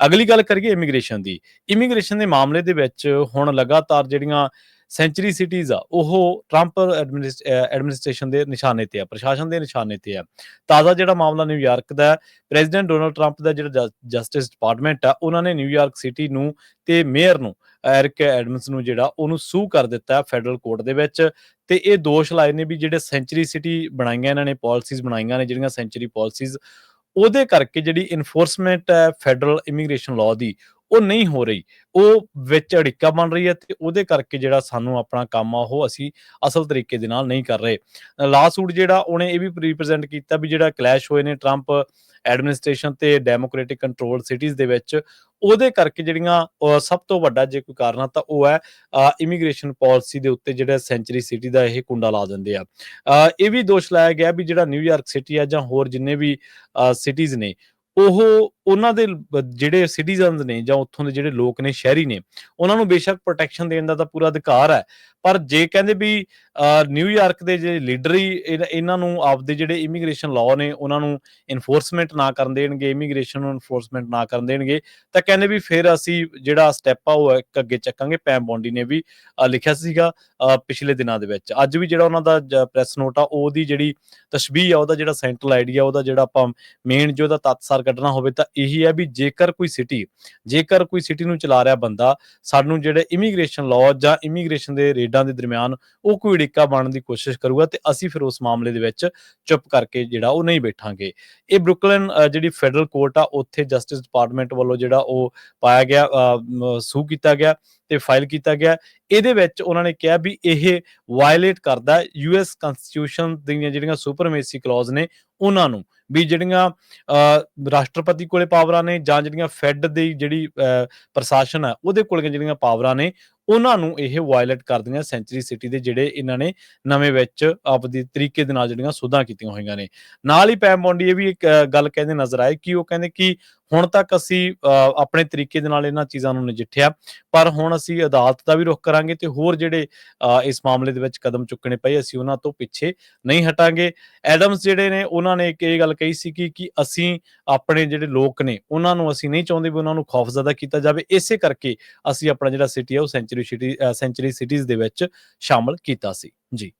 ਅਗਲੀ ਗੱਲ ਕਰੀਏ ਇਮੀਗ੍ਰੇਸ਼ਨ ਦੀ। ਇਮੀਗ੍ਰੇਸ਼ਨ ਦੇ ਮਾਮਲੇ ਦੇ ਵਿੱਚ ਹੁਣ ਲਗਾਤਾਰ ਜਿਹੜੀਆਂ ਸੈਂਚਰੀ ਸਿਟੀਜ਼ ਆ, ਉਹ ਟਰੰਪ ਐਡਮਿਨਿਸਟ੍ਰੇਸ਼ਨ ਦੇ ਨਿਸ਼ਾਨੇ ਤੇ ਆ, ਪ੍ਰਸ਼ਾਸਨ ਦੇ ਨਿਸ਼ਾਨੇ ਤੇ ਆ। ਤਾਜ਼ਾ ਜਿਹੜਾ ਮਾਮਲਾ ਨਿਊਯਾਰਕ ਦਾ ਹੈ, ਪ੍ਰੈਜ਼ੀਡੈਂਟ ਡੋਨਾਲਡ ਟਰੰਪ ਦਾ ਜਿਹੜਾ ਜਸਟਿਸ ਡਿਪਾਰਟਮੈਂਟ ਆ, ਉਹਨਾਂ ਨੇ ਨਿਊਯਾਰਕ ਸਿਟੀ ਨੂੰ ਤੇ ਮੇਅਰ ਨੂੰ, ਐਰਿਕ ਐਡਮਸ ਨੂੰ ਜਿਹੜਾ ਉਹਨੂੰ ਸੂ ਕਰ ਦਿੱਤਾ ਫੈਡਰਲ ਕੋਰਟ ਦੇ ਵਿੱਚ, ਤੇ ਇਹ ਦੋਸ਼ ਲਾਏ ਨੇ ਵੀ ਜਿਹੜੇ ਸੈਂਚਰੀ ਸਿਟੀ ਬਣਾਈਆਂ ਇਹਨਾਂ ਨੇ, ਪਾਲਿਸੀਜ਼ ਬਣਾਈਆਂ ਨੇ ਜਿਹੜੀਆਂ ਸੈਂਚਰੀ ਪਾਲਿਸੀਜ਼, ਉਹਦੇ ਕਰਕੇ ਜਿਹੜੀ ਇਨਫੋਰਸਮੈਂਟ ਹੈ ਫੈਡਰਲ ਇਮੀਗ੍ਰੇਸ਼ਨ ਲਾਅ ਦੀ, ਉਹ ਨਹੀਂ ਹੋ ਰਹੀ। ਉਹ ਵਿੱਚ ਅੜਿੱਕਾ ਬਣ ਰਹੀ ਹੈ ਤੇ ਉਹਦੇ ਕਰਕੇ ਜਿਹੜਾ ਸਾਨੂੰ ਆਪਣਾ ਕੰਮ ਆ ਉਹ ਅਸੀਂ ਅਸਲ ਤਰੀਕੇ ਦੇ ਨਾਲ ਨਹੀਂ ਕਰ ਰਹੇ। ਲਾ ਸੂਟ ਜਿਹੜਾ ਉਹਨੇ ਇਹ ਵੀ ਰਿਪ੍ਰੈਜ਼ੈਂਟ ਕੀਤਾ ਵੀ ਜਿਹੜਾ ਕਲੈਸ਼ ਹੋਏ ਨੇ ਟਰੰਪ ਐਡਮਿਨਿਸਟ੍ਰੇਸ਼ਨ ਤੇ ਡੈਮੋਕ੍ਰੈਟਿਕ ਕੰਟਰੋਲ ਸਿਟੀਜ਼ ਦੇ ਵਿੱਚ, ਉਹਦੇ ਕਰਕੇ ਜਿਹੜੀਆਂ ਸਭ ਤੋਂ ਵੱਡਾ ਜੇ ਕੋਈ ਕਾਰਨ ਆ ਤਾਂ ਉਹ ਹੈ ਇਮੀਗ੍ਰੇਸ਼ਨ ਪਾਲਿਸੀ ਦੇ ਉੱਤੇ ਜਿਹੜਾ ਸੈਂਚਰੀ ਸਿਟੀ ਦਾ ਇਹ ਕੁੰਡਾ ਲਾ ਦਿੰਦੇ ਆ। ਇਹ ਵੀ ਦੋਸ਼ ਲਾਇਆ ਗਿਆ ਵੀ ਜਿਹੜਾ ਨਿਊਯਾਰਕ ਸਿਟੀ ਆ ਜਾਂ ਹੋਰ ਜਿੰਨੇ ਵੀ ਸਿਟੀਜ਼ ਨੇ, ਉਹ ਉਹਨਾਂ ਦੇ ਜਿਹੜੇ ਸਿਟੀਜ਼ਨਸ ਨੇ ਜਾਂ ਉੱਥੋਂ ਦੇ ਜਿਹੜੇ ਲੋਕ ਨੇ, ਸ਼ਹਿਰੀ ਨੇ, ਉਹਨਾਂ ਨੂੰ ਬੇਸ਼ੱਕ ਪ੍ਰੋਟੈਕਸ਼ਨ ਦੇਣ ਦਾ ਤਾਂ ਪੂਰਾ ਅਧਿਕਾਰ ਹੈ, ਪਰ ਜੇ ਕਹਿੰਦੇ ਵੀ ਨਿਊਯਾਰਕ ਦੇ ਜਿਹੜੇ ਲੀਡਰ ਹੀ ਇਹਨਾਂ ਨੂੰ ਆਪਦੇ ਜਿਹੜੇ ਇਮੀਗ੍ਰੇਸ਼ਨ ਲਾਅ ਨੇ ਉਹਨਾਂ ਨੂੰ ਇਨਫੋਰਸਮੈਂਟ ਨਾ ਕਰਨ ਦੇਣਗੇ, ਇਮੀਗ੍ਰੇਸ਼ਨ ਨੂੰ ਇਨਫੋਰਸਮੈਂਟ ਨਾ ਕਰਨ ਦੇਣਗੇ, ਤਾਂ ਕਹਿੰਦੇ ਵੀ ਫਿਰ ਅਸੀਂ ਜਿਹੜਾ ਸਟੈਪ ਆ ਉਹ ਇੱਕ ਅੱਗੇ ਚੱਕਾਂਗੇ। ਪੈਮ ਬੋਂਡੀ ਨੇ ਵੀ ਲਿਖਿਆ ਸੀਗਾ ਪਿਛਲੇ ਦਿਨਾਂ ਦੇ ਵਿੱਚ। ਅੱਜ ਵੀ ਜਿਹੜਾ ਉਹਨਾਂ ਦਾ ਪ੍ਰੈਸ ਨੋਟ ਆ, ਉਹਦੀ ਜਿਹੜੀ ਤਸ਼ਬੀਹ ਆ, ਉਹਦਾ ਜਿਹੜਾ ਸੈਂਟਰਲ ਆਈਡੀਆ, ਉਹਦਾ ਜਿਹੜਾ ਆਪਾਂ ਮੇਨ ਜੋ ਉਹਦਾ ਤੱਤ ਕੱਢਣਾ ਹੋਵੇ ਤਾਂ ਇਹੀ ਹੈ ਵੀ ਜੇਕਰ ਕੋਈ ਸਿਟੀ ਨੂੰ ਚਲਾ ਰਿਹਾ ਬੰਦਾ, ਸਾਨੂੰ ਜਿਹੜੇ ਇਮੀਗ੍ਰੇਸ਼ਨ ਲਾਅ ਜਾਂ ਇਮੀਗ੍ਰੇਸ਼ਨ ਦੇ ਰੇਡਾਂ ਦੇ ਦਰਮਿਆਨ ਉਹ ਕੋਈ ਅੜਿੱਕਾ ਬਣਨ ਦੀ ਕੋਸ਼ਿਸ਼ ਕਰੂਗਾ ਤੇ ਅਸੀਂ ਫਿਰ ਉਸ ਮਾਮਲੇ ਦੇ ਵਿੱਚ ਚੁੱਪ ਕਰਕੇ ਜਿਹੜਾ ਉਹ ਨਹੀਂ ਬੈਠਾਂਗੇ। ਇਹ ਬਰੁਕਲਿਨ ਜਿਹੜੀ ਫੈਡਰਲ ਕੋਰਟ ਆ, ਉੱਥੇ ਜਸਟਿਸ ਡਿਪਾਰਟਮੈਂਟ ਵੱਲੋਂ ਜਿਹੜਾ ਉਹ ਪਾਇਆ ਗਿਆ, ਸੂ ਕੀਤਾ ਗਿਆ ਤੇ ਫਾਈਲ ਕੀਤਾ ਗਿਆ। ਇਹਦੇ ਵਿੱਚ ਉਹਨਾਂ ਨੇ ਕਿਹਾ ਵੀ ਇਹ ਵਾਇਲੇਟ ਕਰਦਾ ਯੂਐਸ ਕੰਸਟੀਟਿਊਸ਼ਨ ਦੀਆਂ ਜਿਹੜੀਆਂ ਸੁਪਰਮੇਸੀ ਕਲੌਜ਼ ਨੇ ਉਹਨਾਂ ਨੂੰ, ਵੀ ਜਿਹੜੀਆਂ ਰਾਸ਼ਟਰਪਤੀ ਕੋਲੇ ਪਾਵਰਾਂ ਨੇ ਜਾਂ ਜਿਹੜੀਆਂ ਫੈਡ ਦੀ ਜਿਹੜੀ ਪ੍ਰਸ਼ਾਸਨ ਹੈ ਉਹਦੇ ਕੋਲ ਜਿਹੜੀਆਂ ਪਾਵਰਾਂ ਨੇ, ਉਹਨਾਂ ਨੂੰ ਇਹ ਵਾਇਲੇਟ ਕਰਦੀਆਂ ਸੈਂਚਰੀ ਸਿਟੀ ਦੇ ਜਿਹੜੇ ਇਹਨਾਂ ਨੇ ਨਵੇਂ ਵਿੱਚ ਆਪਦੀ ਤਰੀਕੇ ਦੇ ਨਾਲ ਜਿਹੜੀਆਂ ਸੁਧਾਂ ਕੀਤੀਆਂ ਹੋਈਆਂ ਨੇ। ਨਾਲ ਹੀ ਪੈਮ ਬੋਂਡੀ ਇਹ ਵੀ ਇੱਕ ਗੱਲ ਕਹਿੰਦੇ ਨਜ਼ਰ ਆਏ ਕਿ ਉਹ ਕਹਿੰਦੇ ਕਿ ਹੁਣ ਤੱਕ ਅਸੀਂ ਆਪਣੇ ਤਰੀਕੇ ਦੇ ਨਾਲ ਇਹਨਾਂ ਚੀਜ਼ਾਂ ਨੂੰ ਨਜਿੱਠਿਆ, ਪਰ ਹੁਣ ਅਸੀਂ ਅਦਾਲਤ ਦਾ ਵੀ ਰੁਖ ਕਰਾਂਗੇ ਤੇ ਹੋਰ ਜਿਹੜੇ ਇਸ ਮਾਮਲੇ ਦੇ ਵਿੱਚ ਕਦਮ ਚੁੱਕਣੇ ਪਏ, ਅਸੀਂ ਉਹਨਾਂ ਤੋਂ ਪਿੱਛੇ ਨਹੀਂ ਹਟਾਂਗੇ। ਐਡਮਸ ਜਿਹੜੇ ਨੇ ਉਹਨਾਂ ਨੇ ਇੱਕ ਇਹ ਗੱਲ ਕਹੀ ਸੀ ਕਿ ਅਸੀਂ ਆਪਣੇ ਜਿਹੜੇ ਲੋਕ ਨੇ ਉਹਨਾਂ ਨੂੰ ਅਸੀਂ ਨਹੀਂ ਚਾਹੁੰਦੇ ਵੀ ਉਹਨਾਂ ਨੂੰ ਖੌਫਜ਼ਦਾ ਕੀਤਾ ਜਾਵੇ, ਇਸੇ ਕਰਕੇ ਅਸੀਂ ਆਪਣਾ ਜਿਹੜਾ ਸਿਟੀ ਹੈ ਉਹ ਸੈਂਚਰੀ ਸਿਟੀਜ਼ ਦੇ ਵਿੱਚ ਸ਼ਾਮਲ ਕੀਤਾ ਸੀ। ਜੀ।